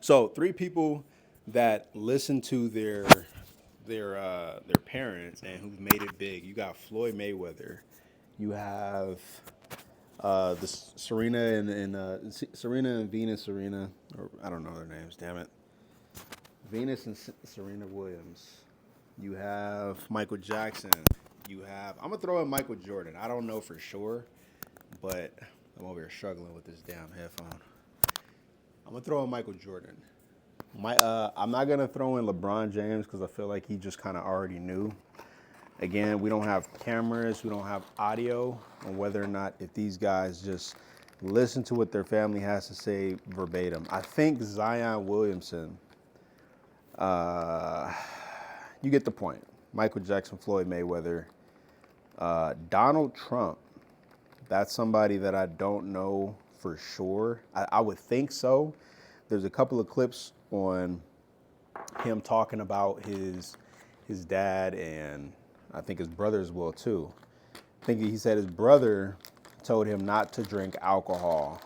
So three people that listen to their parents and who've made it big. You got Floyd Mayweather. You have Serena and Serena and Venus Serena, or I don't know their names. Damn it, Venus and Serena Williams. You have Michael Jackson. You have I'm gonna throw in Michael Jordan. I don't know for sure, but I'm over here struggling with this damn headphone. I'm gonna throw in Michael Jordan. I'm not gonna throw in LeBron James because I feel like he just kind of already knew. Again, we don't have cameras, we don't have audio on whether or not if these guys just listen to what their family has to say verbatim. I think Zion Williamson, uh, you get the point. Michael Jackson, Floyd Mayweather, Donald Trump. That's somebody that I don't know for sure. I would think so. There's a couple of clips on him talking about his dad and I think his brother as well too. I think he said his brother told him not to drink alcohol,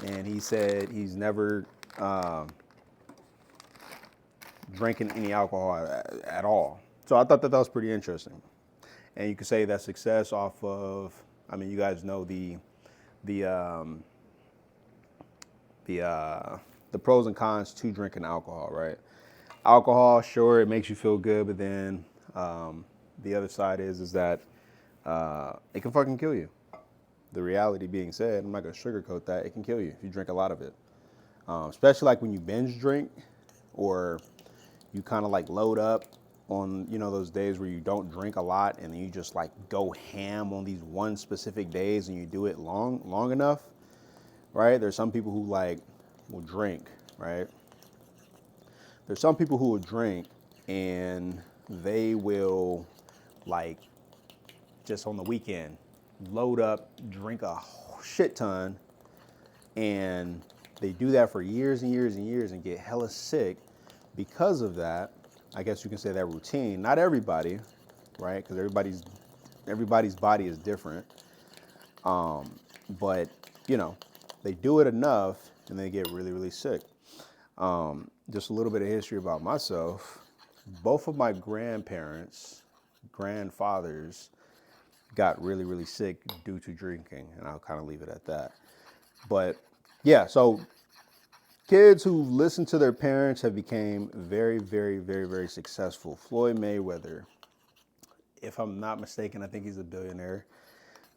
and he said he's never drinking any alcohol at all. So I thought that was pretty interesting. And you could say that success off of, I mean, you guys know the um, the pros and cons to drinking alcohol, right? Alcohol, sure, it makes you feel good, but then the other side is that it can fucking kill you. The reality being said, I'm not gonna sugarcoat that. It can kill you if you drink a lot of it, especially like when you binge drink or you kind of like load up on those days where you don't drink a lot and then you just like go ham on these one specific days and you do it long enough, right? There's some people who like will drink, right? There's some people who will drink and they will like just on the weekend load up, drink a shit ton, and they do that for years and years and years and get hella sick because of that. I guess you can say that routine. Not everybody, right? Because everybody's body is different. But they do it enough and they get really, really sick. Just a little bit of history about myself. Both of my grandfathers got really, really sick due to drinking, and I'll kind of leave it at that. But yeah, so kids who listen to their parents have became very, very, very, very successful. Floyd Mayweather, if I'm not mistaken, I think he's a billionaire.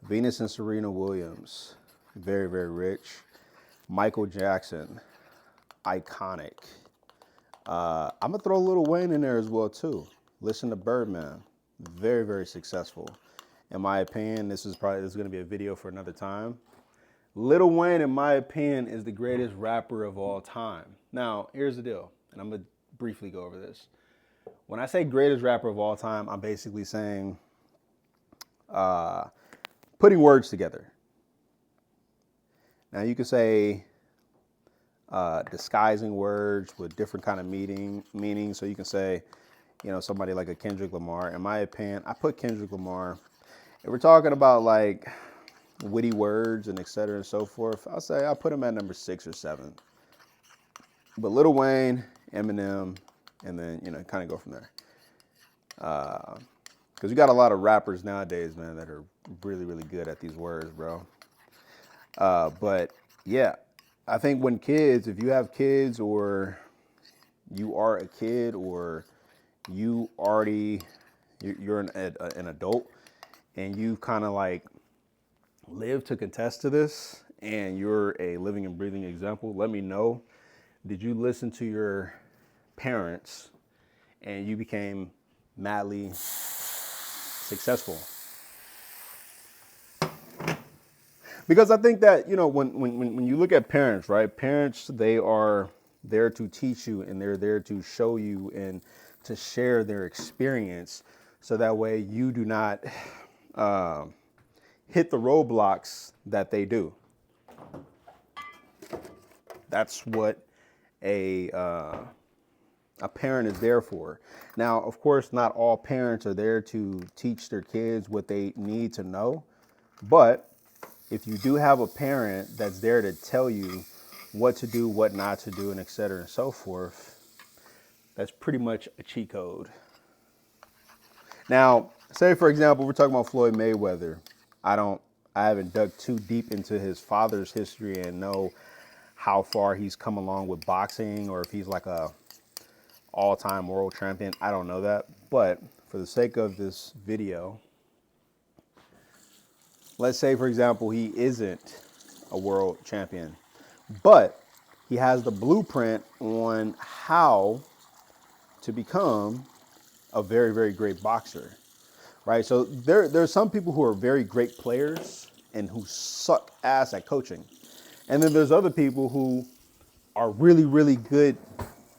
Venus and Serena Williams, very, very rich. Michael Jackson, iconic. I'm gonna throw Lil Wayne in there as well too. Listen to Birdman, very, very successful. In my opinion, this is gonna be a video for another time. Lil Wayne, in my opinion, is the greatest rapper of all time. Now, here's the deal, and I'm gonna briefly go over this. When I say greatest rapper of all time, I'm basically saying putting words together. Now, you could say disguising words with different kind of meaning. So you can say, somebody like a Kendrick Lamar. In my opinion, I put Kendrick Lamar. If we're talking about like witty words and et cetera and so forth, I'll put him at number 6 or 7. But Lil Wayne, Eminem, and then kind of go from there. Because you got a lot of rappers nowadays, man, that are really, really good at these words, bro. But yeah, I think if you have kids or you are a kid or you're an adult and you kind of like live to contest to this and you're a living and breathing example, let me know. Did you listen to your parents and you became madly successful? Because I think that, when you look at parents, right? Parents, they are there to teach you and they're there to show you and to share their experience. So that way you do not hit the roadblocks that they do. That's what a parent is there for. Now, of course, not all parents are there to teach their kids what they need to know. But if you do have a parent that's there to tell you what to do, what not to do, and et cetera and so forth, that's pretty much a cheat code. Now, say for example, we're talking about Floyd Mayweather. I don't, I haven't dug too deep into his father's history and know how far he's come along with boxing or if he's like a all-time world champion. I don't know that, but for the sake of this video, let's say for example he isn't a world champion, but he has the blueprint on how to become a very, very great boxer, right? So there's some people who are very great players and who suck ass at coaching. And then there's other people who are really, really good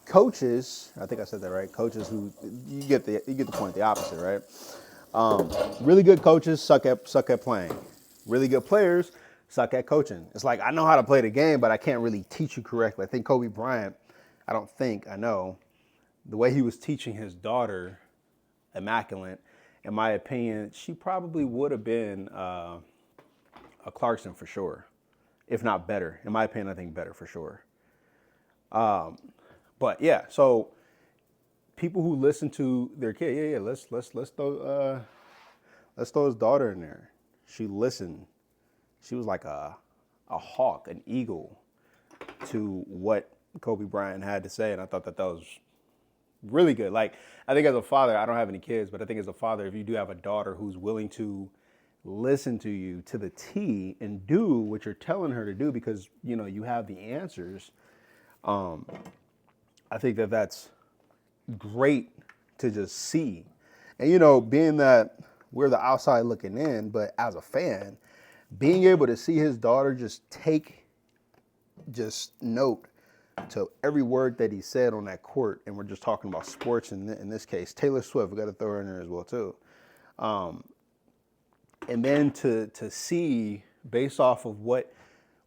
coaches. I think I said that right. Coaches who you get the point. The opposite, right? Really good coaches suck at playing. Really good players suck at coaching. It's like I know how to play the game, but I can't really teach you correctly. I think Kobe Bryant. I know the way he was teaching his daughter, immaculate. In my opinion, she probably would have been a Clarkson for sure, if not better. In my opinion, I think better for sure. But yeah, so people who listen to their kid, let's throw his daughter in there. She listened. She was like a hawk, an eagle to what Kobe Bryant had to say, and I thought that was really good. Like, I think as a father, I don't have any kids, but I think as a father, if you do have a daughter who's willing to listen to you to the T and do what you're telling her to do because, you know, you have the answers, I think that that's great to just see. And, you know, being that we're the outside looking in, but as a fan, being able to see his daughter just note to every word that he said on that court, and we're just talking about sports in this case. Taylor Swift, we got to throw her in there as well too. And then to see, based off of what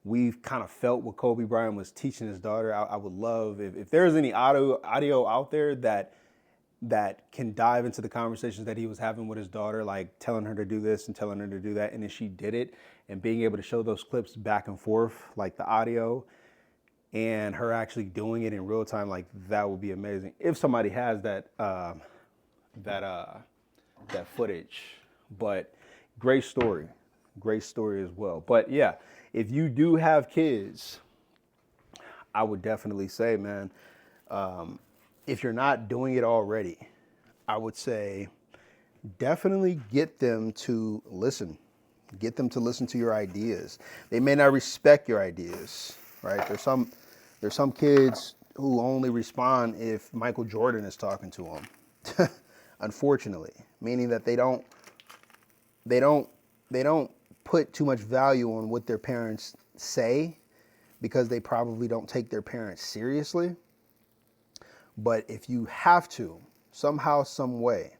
we've kind of felt what Kobe Bryant was teaching his daughter, I would love if there's any audio out there that can dive into the conversations that he was having with his daughter, like telling her to do this and telling her to do that, and then she did it, and being able to show those clips back and forth, like the audio, and her actually doing it in real time, like that would be amazing. If somebody has that footage, but great story as well. But yeah, if you do have kids, I would definitely say, man, if you're not doing it already, I would say definitely get them to listen. Get them to listen to your ideas. They may not respect your ideas, right? There's some kids who only respond if Michael Jordan is talking to them. Unfortunately, meaning that they don't put too much value on what their parents say because they probably don't take their parents seriously. But if you have to, somehow, some way,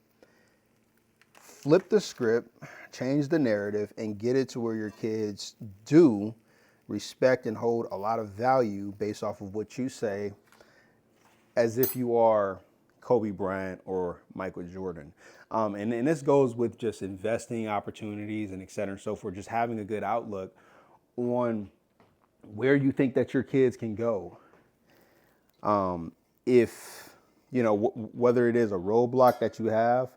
flip the script, change the narrative, and get it to where your kids do respect and hold a lot of value based off of what you say, as if you are Kobe Bryant or Michael Jordan. And this goes with just investing opportunities and et cetera and so forth, just having a good outlook on where you think that your kids can go. If, you know, whether it is a roadblock that you have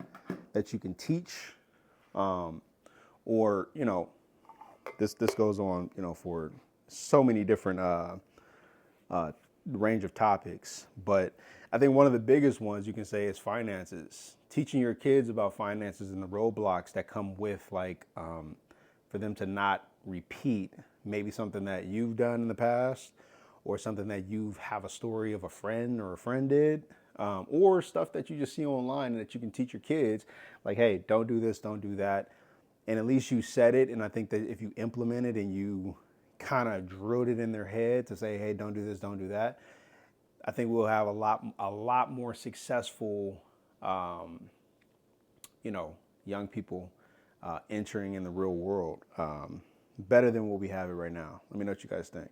that you can teach, or, you know, this goes on, you know, for so many different range of topics. But I think one of the biggest ones you can say is finances. Teaching your kids about finances and the roadblocks that come with, like, for them to not repeat maybe something that you've done in the past, or something that you have a story of a friend or a friend did, or stuff that you just see online and that you can teach your kids, like, hey, don't do this, don't do that. And at least you said it. And I think that if you implement it and you kind of drilled it in their head to say, hey, don't do this, don't do that, I think we'll have a lot more successful, you know, young people entering in the real world, better than what we have it right now. Let me know what you guys think.